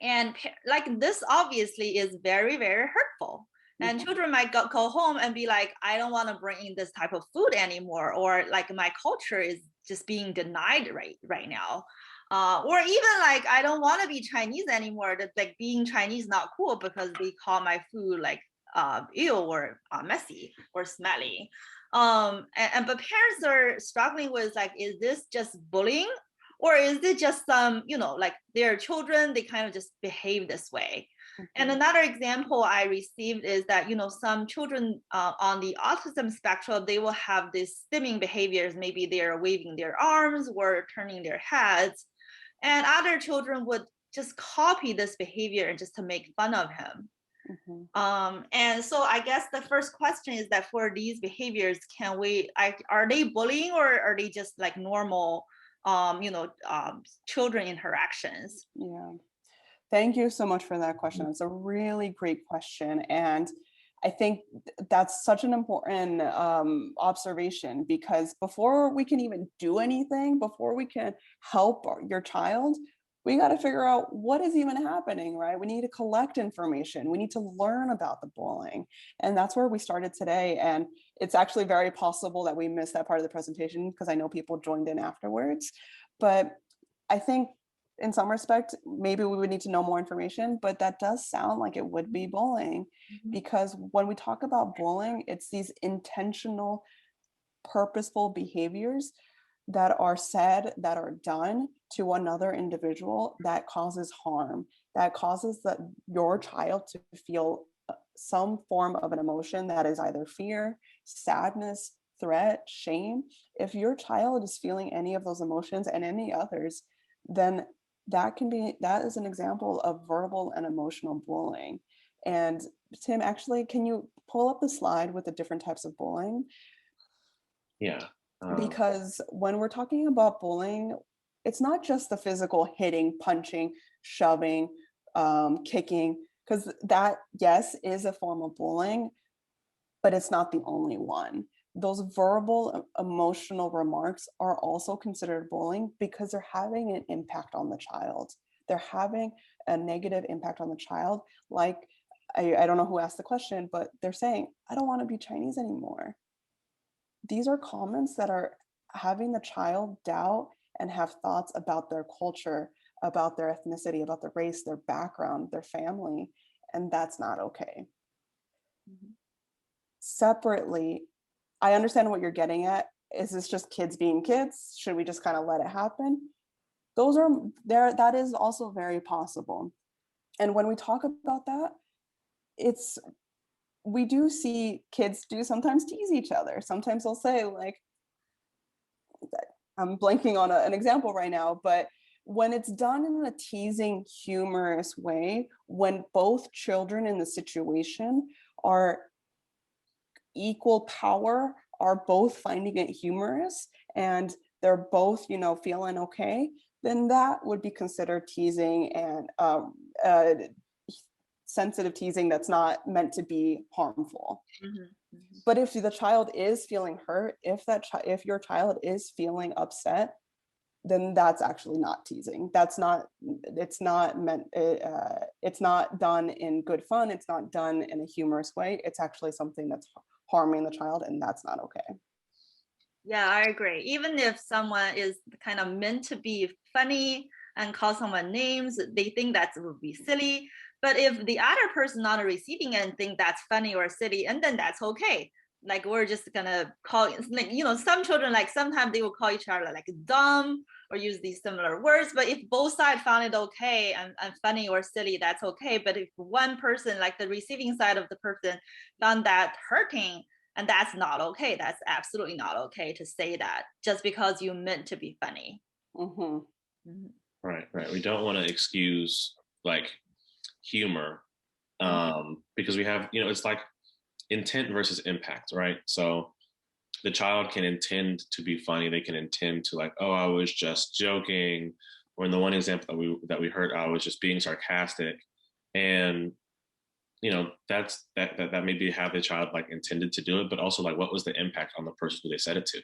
And like this obviously is very, very hurtful. And children might go home and be like, I don't want to bring in this type of food anymore, or like my culture is just being denied right now. Or even like, I don't want to be Chinese anymore. That like being Chinese not cool because they call my food like ew or messy or smelly. But parents are struggling with like, is this just bullying? Or is it just some, like their children, they kind of just behave this way? And another example I received is that, some children on the autism spectrum, they will have these stimming behaviors. Maybe they're waving their arms or turning their heads. And other children would just copy this behavior and just to make fun of him. And so I guess the first question is that for these behaviors, are they bullying or are they just like normal children interactions? Yeah, thank you so much for that question. It's a really great question, and I think that's such an important observation, because before we can even do anything, before we can help your child, we got to figure out what is even happening, right? We need to collect information. We need to learn about the bullying. And that's where we started today. And it's actually very possible that we missed that part of the presentation because I know people joined in afterwards. But I think in some respect, maybe we would need to know more information, but that does sound like it would be bullying, because when we talk about bullying, it's these intentional, purposeful behaviors that are said, that are done to another individual that causes harm, that causes your child to feel some form of an emotion that is either fear, sadness, threat, shame. If your child is feeling any of those emotions and any others, then that is an example of verbal and emotional bullying. And Tim, actually, can you pull up the slide with the different types of bullying? Yeah. Because when we're talking about bullying, it's not just the physical hitting, punching, shoving, kicking, because that, yes, is a form of bullying, but it's not the only one. Those verbal, emotional remarks are also considered bullying because they're having an impact on the child. They're having a negative impact on the child. Like, I don't know who asked the question, but they're saying, I don't want to be Chinese anymore. These are comments that are having the child doubt and have thoughts about their culture, about their ethnicity, about their race, their background, their family, and that's not okay. Separately, I understand what you're getting at. is this just kids being kids? Should we just kind of let it happen? Those are there. That is also very possible. And when we talk about that, we do see kids do sometimes tease each other. Sometimes they'll say, like, I'm blanking on an example right now, but when it's done in a teasing, humorous way, when both children in the situation are equal power, are both finding it humorous, and they're both, feeling okay, then that would be considered teasing, and sensitive teasing that's not meant to be harmful. But if the child is feeling hurt, if your child is feeling upset, then that's actually not teasing. It's not done in good fun. It's not done in a humorous way. It's actually something that's harming the child, and that's not okay. Yeah, I agree. Even if someone is kind of meant to be funny and call someone names, they think that would be silly. But if the other person on the receiving end think that's funny or silly, and then that's okay. Like, we're just gonna call, like, some children, like, sometimes they will call each other like dumb or use these similar words. But if both sides found it okay and funny or silly, that's okay. But if one person, like the receiving side of the person, found that hurting, and that's not okay, that's absolutely not okay to say that just because you meant to be funny. Right. We don't want to excuse, like, humor, because we have, it's like intent versus impact, right? So the child can intend to be funny. They can intend to, like, oh, I was just joking. Or in the one example that we heard, I was just being sarcastic. And, that may be how the child, like, intended to do it, but also, like, what was the impact on the person who they said it to?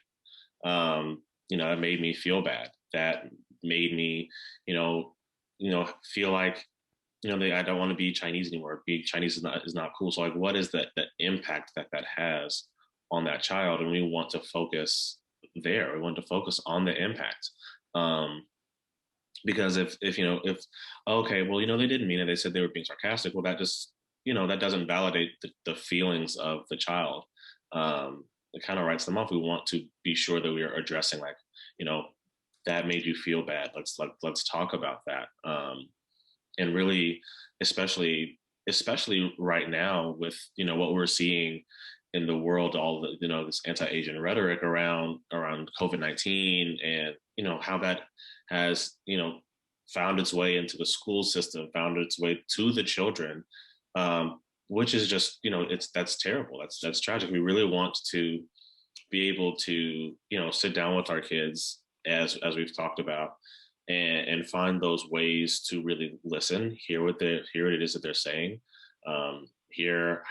It made me feel bad. That made me, feel like, I don't want to be Chinese anymore. Being Chinese is not cool. So, like, what is the impact that has on that child? And we want to focus there. We want to focus on the impact. Because if okay, well, they didn't mean it. They said they were being sarcastic. Well, that just, that doesn't validate the feelings of the child. It kind of writes them off. We want to be sure that we are addressing, like, that made you feel bad. Let's talk about that. And really, especially right now with, what we're seeing in the world, all the, this anti-Asian rhetoric around COVID-19, and, how that has, found its way into the school system, found its way to the children, which is just, that's terrible. That's tragic. We really want to be able to, sit down with our kids, as we've talked about, and find those ways to really listen, hear what it is that they're saying, hear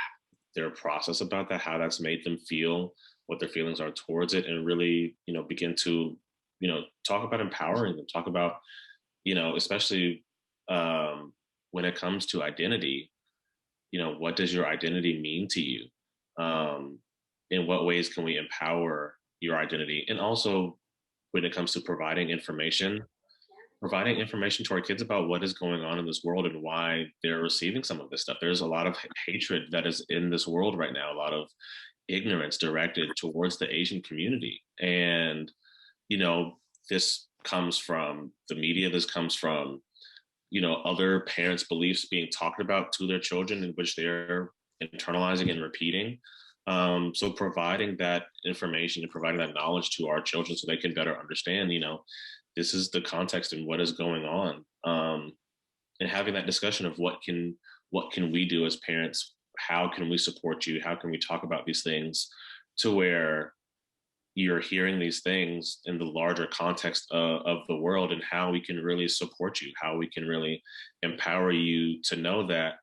their process about that, how that's made them feel, what their feelings are towards it, and really, begin to, talk about empowering them, talk about, especially when it comes to identity, what does your identity mean to you? In what ways can we empower your identity? And also, when it comes to providing information to our kids about what is going on in this world and why they're receiving some of this stuff. There's a lot of hatred that is in this world right now, a lot of ignorance directed towards the Asian community. And, this comes from the media, this comes from, other parents' beliefs being talked about to their children, in which they're internalizing and repeating. So providing that information and providing that knowledge to our children so they can better understand, this is the context and what is going on, and having that discussion of what can we do as parents? How can we support you? How can we talk about these things to where you're hearing these things in the larger context of the world, and how we can really support you, how we can really empower you to know that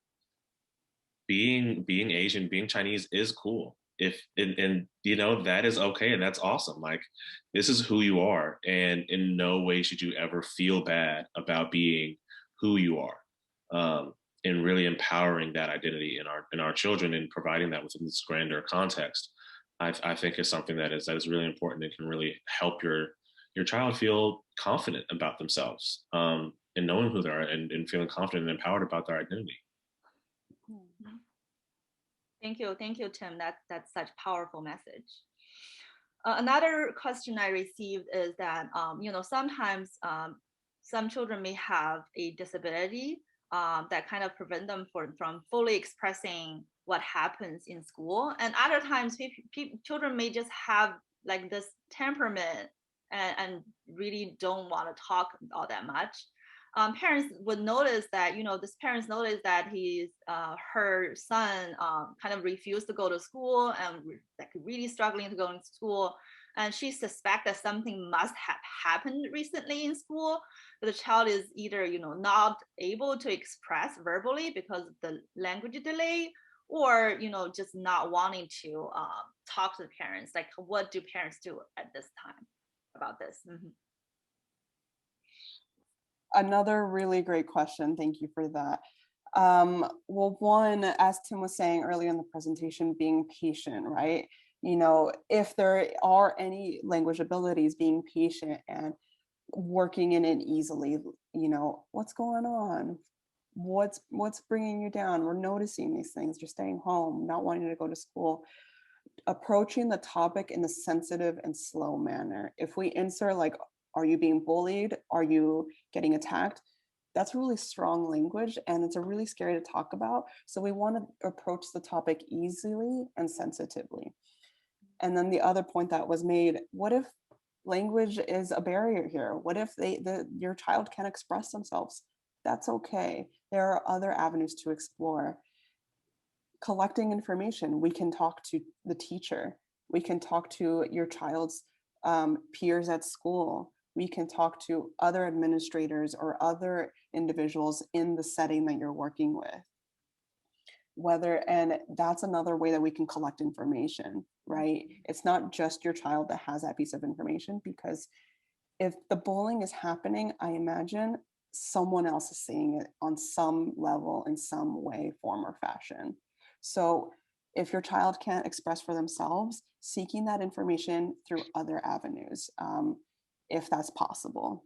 being Asian, being Chinese is cool. And that is okay, and that's awesome. Like, this is who you are, and in no way should you ever feel bad about being who you are. And really empowering that identity in our children, and providing that within this grander context, I think is something that is really important, and can really help your child feel confident about themselves, and knowing who they are, and feeling confident and empowered about their identity. Thank you, Tim. That's such a powerful message. Another question I received is that, sometimes some children may have a disability that kind of prevent them from fully expressing what happens in school. And other times children may just have like this temperament and really don't want to talk all that much. Parents would notice that, this parents noticed that her son kind of refused to go to school and like really struggling to go to school. And she suspects that something must have happened recently in school. The child is either, not able to express verbally because of the language delay, or, just not wanting to talk to the parents. Like, what do parents do at this time about this? Mm-hmm. Another really great question. Thank you for that. Well, one, as Tim was saying earlier in the presentation, being patient, right? If there are any language abilities, being patient and working in it easily, what's going on? What's bringing you down? We're noticing these things. You're staying home, not wanting to go to school. Approaching the topic in a sensitive and slow manner. If we insert like, are you being bullied? Are you getting attacked? That's really strong language and it's a really scary to talk about. So we want to approach the topic easily and sensitively. And then the other point that was made, what if language is a barrier here? What if your child can't express themselves? That's okay. There are other avenues to explore. Collecting information, we can talk to the teacher. We can talk to your child's peers at school. We can talk to other administrators or other individuals in the setting that you're working with. And that's another way that we can collect information, right? It's not just your child that has that piece of information, because if the bullying is happening, I imagine someone else is seeing it on some level, in some way, form, or fashion. So if your child can't express for themselves, seeking that information through other avenues, if that's possible.